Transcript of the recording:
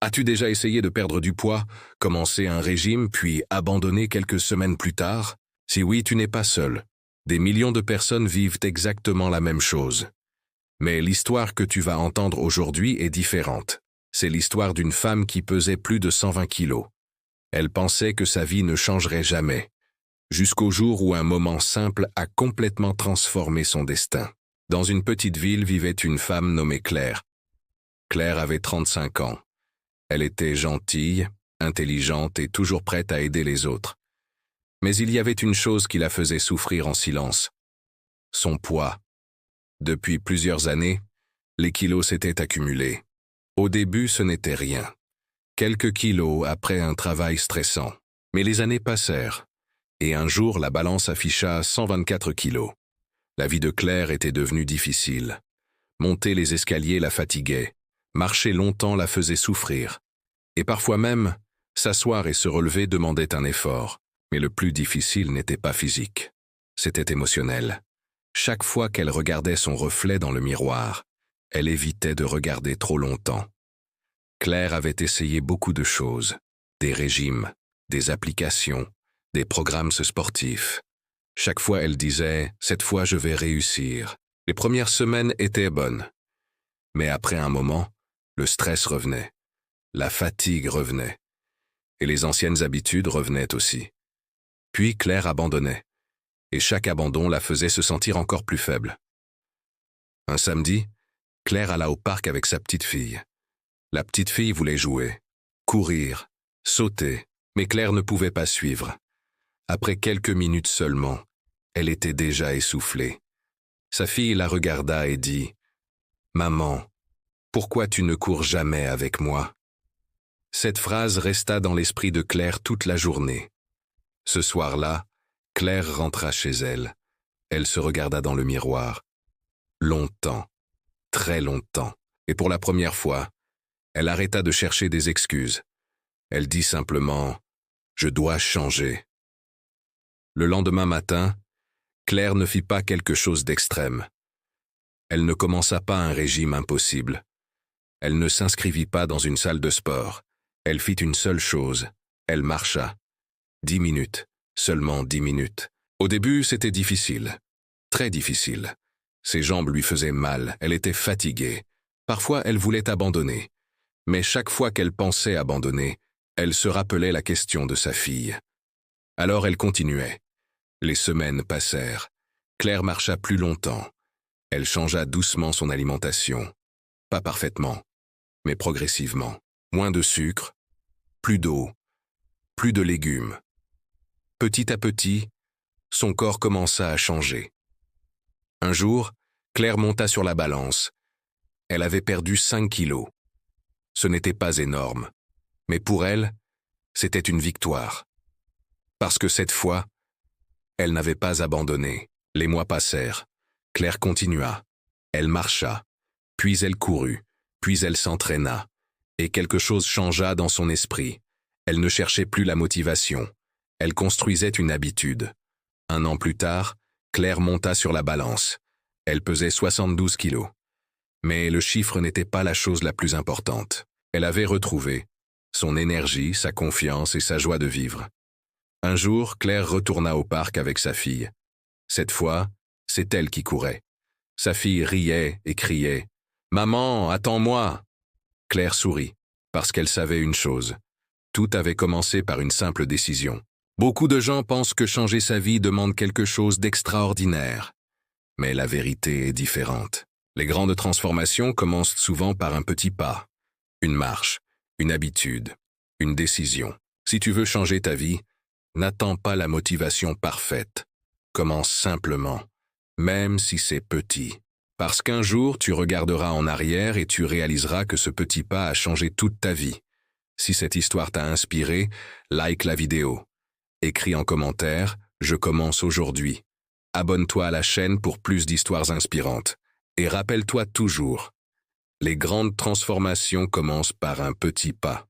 As-tu déjà essayé de perdre du poids, commencer un régime, puis abandonner quelques semaines plus tard? Si oui, tu n'es pas seul. Des millions de personnes vivent exactement la même chose. Mais l'histoire que tu vas entendre aujourd'hui est différente. C'est l'histoire d'une femme qui pesait plus de 120 kilos. Elle pensait que sa vie ne changerait jamais, jusqu'au jour où un moment simple a complètement transformé son destin. Dans une petite ville vivait une femme nommée Claire. Claire avait 35 ans. Elle était gentille, intelligente et toujours prête à aider les autres. Mais il y avait une chose qui la faisait souffrir en silence. Son poids. Depuis plusieurs années, les kilos s'étaient accumulés. Au début, ce n'était rien. Quelques kilos après un travail stressant. Mais les années passèrent. Et un jour, la balance afficha 124 kilos. La vie de Claire était devenue difficile. Monter les escaliers la fatiguait. Marcher longtemps la faisait souffrir. Et parfois même, s'asseoir et se relever demandait un effort. Mais le plus difficile n'était pas physique. C'était émotionnel. Chaque fois qu'elle regardait son reflet dans le miroir, elle évitait de regarder trop longtemps. Claire avait essayé beaucoup de choses. Des régimes, des applications, des programmes sportifs. Chaque fois, elle disait « Cette fois, je vais réussir ». Les premières semaines étaient bonnes. Mais après un moment, le stress revenait. La fatigue revenait. Et les anciennes habitudes revenaient aussi. Puis Claire abandonnait. Et chaque abandon la faisait se sentir encore plus faible. Un samedi, Claire alla au parc avec sa petite fille. La petite fille voulait jouer, courir, sauter, mais Claire ne pouvait pas suivre. Après quelques minutes seulement, elle était déjà essoufflée. Sa fille la regarda et dit « Maman, pourquoi tu ne cours jamais avec moi ?» Cette phrase resta dans l'esprit de Claire toute la journée. Ce soir-là, Claire rentra chez elle. Elle se regarda dans le miroir. Longtemps, très longtemps. Et pour la première fois, elle arrêta de chercher des excuses. Elle dit simplement « Je dois changer ». Le lendemain matin, Claire ne fit pas quelque chose d'extrême. Elle ne commença pas un régime impossible. Elle ne s'inscrivit pas dans une salle de sport. Elle fit une seule chose. Elle marcha. 10 minutes. Seulement 10 minutes. Au début, c'était difficile. Très difficile. Ses jambes lui faisaient mal. Elle était fatiguée. Parfois, elle voulait abandonner. Mais chaque fois qu'elle pensait abandonner, elle se rappelait la question de sa fille. Alors elle continuait. Les semaines passèrent. Claire marcha plus longtemps. Elle changea doucement son alimentation. Pas parfaitement, mais progressivement. Moins de sucre, plus d'eau, plus de légumes. Petit à petit, son corps commença à changer. Un jour, Claire monta sur la balance. Elle avait perdu 5 kilos. Ce n'était pas énorme, mais pour elle, c'était une victoire. Parce que cette fois, elle n'avait pas abandonné. Les mois passèrent. Claire continua. Elle marcha, puis elle courut, puis elle s'entraîna. Et quelque chose changea dans son esprit. Elle ne cherchait plus la motivation. Elle construisait une habitude. 1 an plus tard, Claire monta sur la balance. Elle pesait 72 kilos. Mais le chiffre n'était pas la chose la plus importante. Elle avait retrouvé son énergie, sa confiance et sa joie de vivre. Un jour, Claire retourna au parc avec sa fille. Cette fois, c'est elle qui courait. Sa fille riait et criait « Maman, attends-moi !» Claire sourit, parce qu'elle savait une chose. Tout avait commencé par une simple décision. Beaucoup de gens pensent que changer sa vie demande quelque chose d'extraordinaire. Mais la vérité est différente. Les grandes transformations commencent souvent par un petit pas. Une marche, une habitude, une décision. Si tu veux changer ta vie, n'attends pas la motivation parfaite. Commence simplement, même si c'est petit. Parce qu'un jour, tu regarderas en arrière et tu réaliseras que ce petit pas a changé toute ta vie. Si cette histoire t'a inspiré, like la vidéo. Écris en commentaire « Je commence aujourd'hui ». Abonne-toi à la chaîne pour plus d'histoires inspirantes. Et rappelle-toi toujours, les grandes transformations commencent par un petit pas.